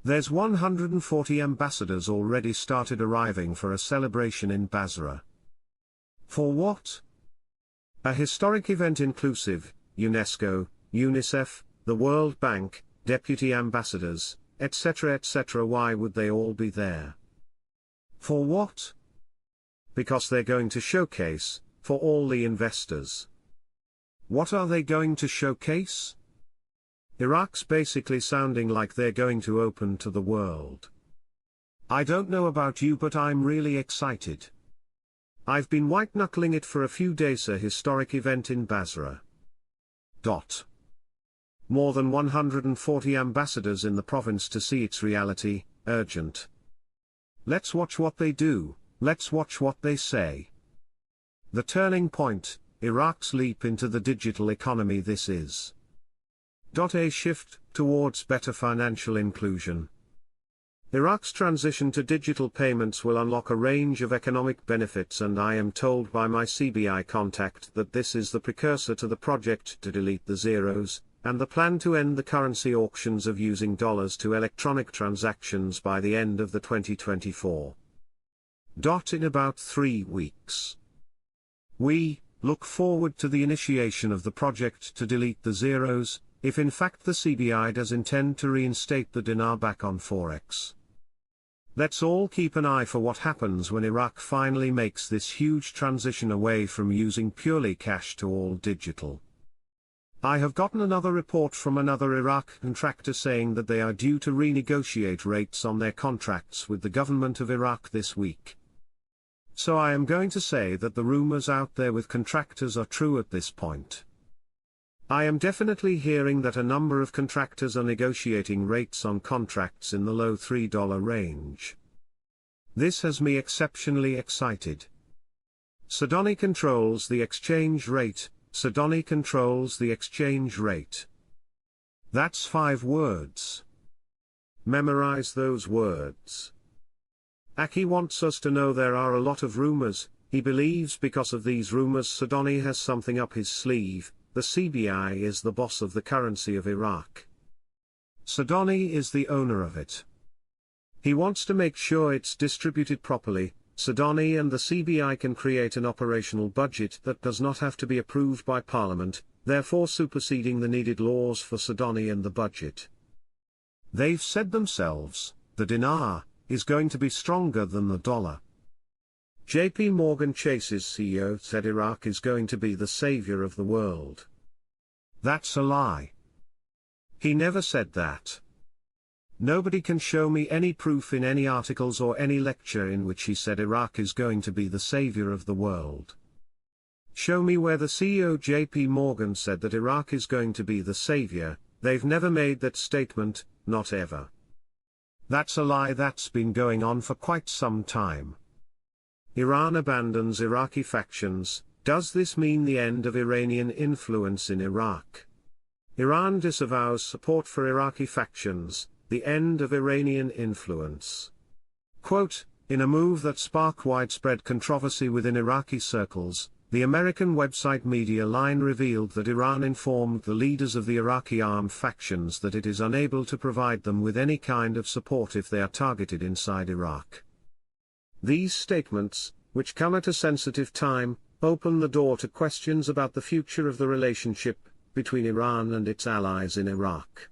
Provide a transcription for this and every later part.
There's 140 ambassadors already started arriving for a celebration in Basra. For what? A historic event inclusive, UNESCO, UNICEF, the World Bank, deputy ambassadors, etc. etc. Why would they all be there? For what? Because they're going to showcase, for all the investors. What are they going to showcase? Iraq's basically sounding like they're going to open to the world. I don't know about you, but I'm really excited. I've been white-knuckling it for a few days. A historic event in Basra. More than 140 ambassadors in the province to see its reality, urgent. Let's watch what they do, let's watch what they say. The turning point, Iraq's leap into the digital economy. This is a shift towards better financial inclusion. Iraq's transition to digital payments will unlock a range of economic benefits, and I am told by my CBI contact that this is the precursor to the project to delete the zeros, and the plan to end the currency auctions of using dollars to electronic transactions by the end of the 2024. In about 3 weeks. We look forward to the initiation of the project to delete the zeros, if in fact the CBI does intend to reinstate the dinar back on FOREX. Let's all keep an eye for what happens when Iraq finally makes this huge transition away from using purely cash to all digital. I have gotten another report from another Iraq contractor saying that they are due to renegotiate rates on their contracts with the government of Iraq this week. So I am going to say that the rumors out there with contractors are true at this point. I am definitely hearing that a number of contractors are negotiating rates on contracts in the low $3 range. This has me exceptionally excited. Sudani controls the exchange rate. Sudani controls the exchange rate. That's 5 words. Memorize those words. Aki wants us to know there are a lot of rumors. He believes because of these rumors Sudani has something up his sleeve. The CBI is the boss of the currency of Iraq. Sudani is the owner of it. He wants to make sure it's distributed properly. Sudani and the CBI can create an operational budget that does not have to be approved by Parliament, therefore superseding the needed laws for Sudani and the budget. They've said themselves, the dinar is going to be stronger than the dollar. JP Morgan Chase's CEO said Iraq is going to be the savior of the world. That's a lie. He never said that. Nobody can show me any proof in any articles or any lecture in which he said Iraq is going to be the savior of the world. Show me where the CEO JP Morgan said that Iraq is going to be the savior. They've never made that statement, not ever. That's a lie that's been going on for quite some time. Iran abandons Iraqi factions. Does this mean the end of Iranian influence in Iraq? Iran disavows support for Iraqi factions, the end of Iranian influence. Quote, in a move that sparked widespread controversy within Iraqi circles, the American website Media Line revealed that Iran informed the leaders of the Iraqi armed factions that it is unable to provide them with any kind of support if they are targeted inside Iraq. These statements, which come at a sensitive time, open the door to questions about the future of the relationship between Iran and its allies in Iraq.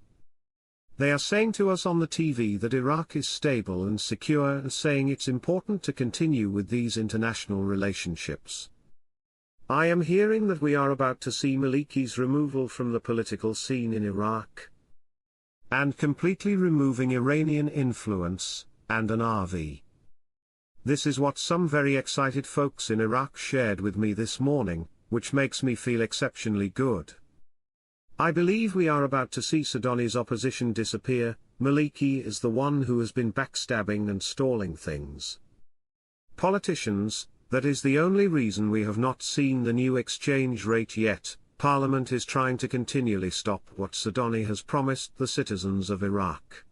They are saying to us on the TV that Iraq is stable and secure, and saying it's important to continue with these international relationships. I am hearing that we are about to see Maliki's removal from the political scene in Iraq, and completely removing Iranian influence, and an RV. This is what some very excited folks in Iraq shared with me this morning, which makes me feel exceptionally good. I believe we are about to see Sudani's opposition disappear. Maliki is the one who has been backstabbing and stalling things. Politicians, that is the only reason we have not seen the new exchange rate yet. Parliament is trying to continually stop what Sudani has promised the citizens of Iraq.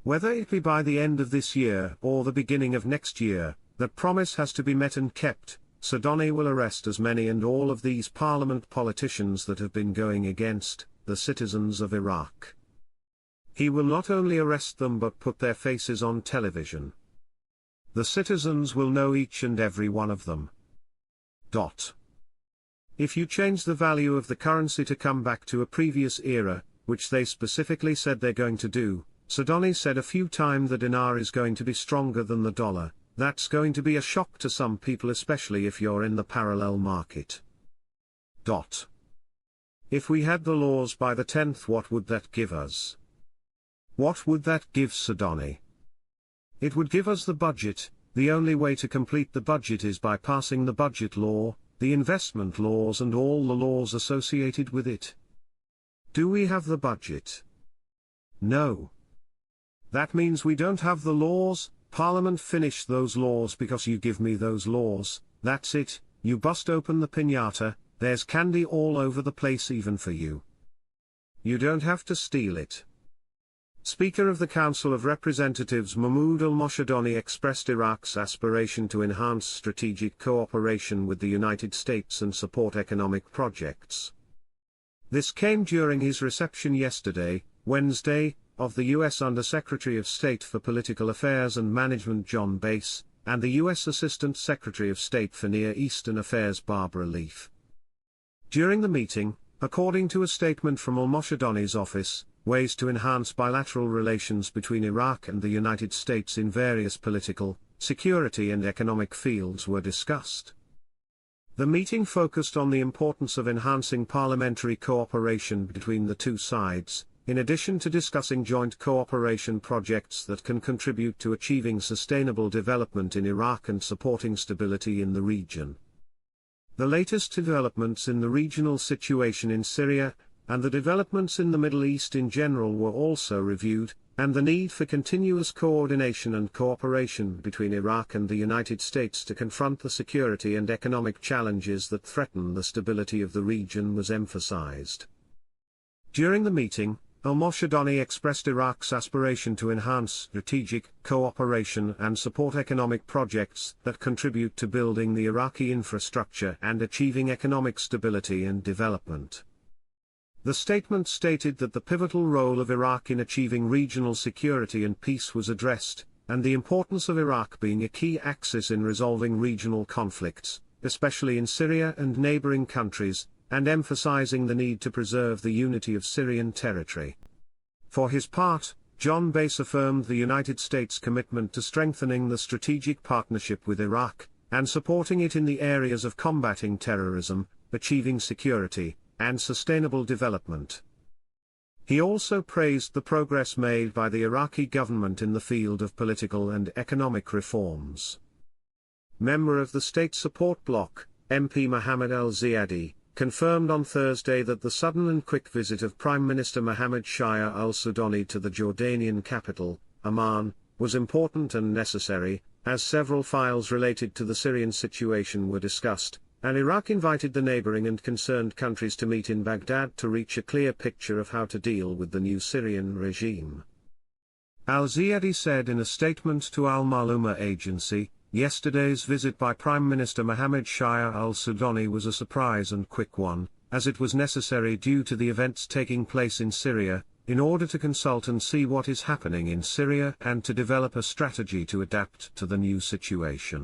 Whether it be by the end of this year or the beginning of next year, that promise has to be met and kept. Sudani will arrest as many and all of these parliament politicians that have been going against the citizens of Iraq. He will not only arrest them but put their faces on television. The citizens will know each and every one of them. If you change the value of the currency to come back to a previous era, which they specifically said they're going to do, Sudani said a few times the dinar is going to be stronger than the dollar, that's going to be a shock to some people, especially if you're in the parallel market. If we had the laws by the 10th, what would that give us? What would that give Sudani? It would give us the budget. The only way to complete the budget is by passing the budget law, the investment laws and all the laws associated with it. Do we have the budget? No. That means we don't have the laws. Parliament finish those laws because you give me those laws, that's it. You bust open the piñata, there's candy all over the place even for you. You don't have to steal it. Speaker of the Council of Representatives Mahmoud al-Moshadani expressed Iraq's aspiration to enhance strategic cooperation with the United States and support economic projects. This came during his reception yesterday, Wednesday, of the U.S. Under-Secretary of State for Political Affairs and Management John Bass, and the U.S. Assistant Secretary of State for Near Eastern Affairs Barbara Leaf. During the meeting, according to a statement from al-Moshadani's office, ways to enhance bilateral relations between Iraq and the United States in various political, security and economic fields were discussed. The meeting focused on the importance of enhancing parliamentary cooperation between the two sides, in addition to discussing joint cooperation projects that can contribute to achieving sustainable development in Iraq and supporting stability in the region. The latest developments in the regional situation in Syria, and the developments in the Middle East in general were also reviewed, and the need for continuous coordination and cooperation between Iraq and the United States to confront the security and economic challenges that threaten the stability of the region was emphasized. During the meeting, al-Moshadani expressed Iraq's aspiration to enhance strategic cooperation and support economic projects that contribute to building the Iraqi infrastructure and achieving economic stability and development. The statement stated that the pivotal role of Iraq in achieving regional security and peace was addressed, and the importance of Iraq being a key axis in resolving regional conflicts, especially in Syria and neighboring countries, and emphasizing the need to preserve the unity of Syrian territory. For his part, John Bass affirmed the United States' commitment to strengthening the strategic partnership with Iraq, and supporting it in the areas of combating terrorism, achieving security, and sustainable development. He also praised the progress made by the Iraqi government in the field of political and economic reforms. Member of the State Support Bloc, MP Mohammed al-Ziyadi, confirmed on Thursday that the sudden and quick visit of Prime Minister Mohammed Shia al-Sudani to the Jordanian capital, Amman, was important and necessary, as several files related to the Syrian situation were discussed, and Iraq invited the neighboring and concerned countries to meet in Baghdad to reach a clear picture of how to deal with the new Syrian regime. Al-Ziyadi said in a statement to Al-Maluma agency, "Yesterday's visit by Prime Minister Mohammed Shia al-Sudani was a surprise and quick one, as it was necessary due to the events taking place in Syria, in order to consult and see what is happening in Syria and to develop a strategy to adapt to the new situation."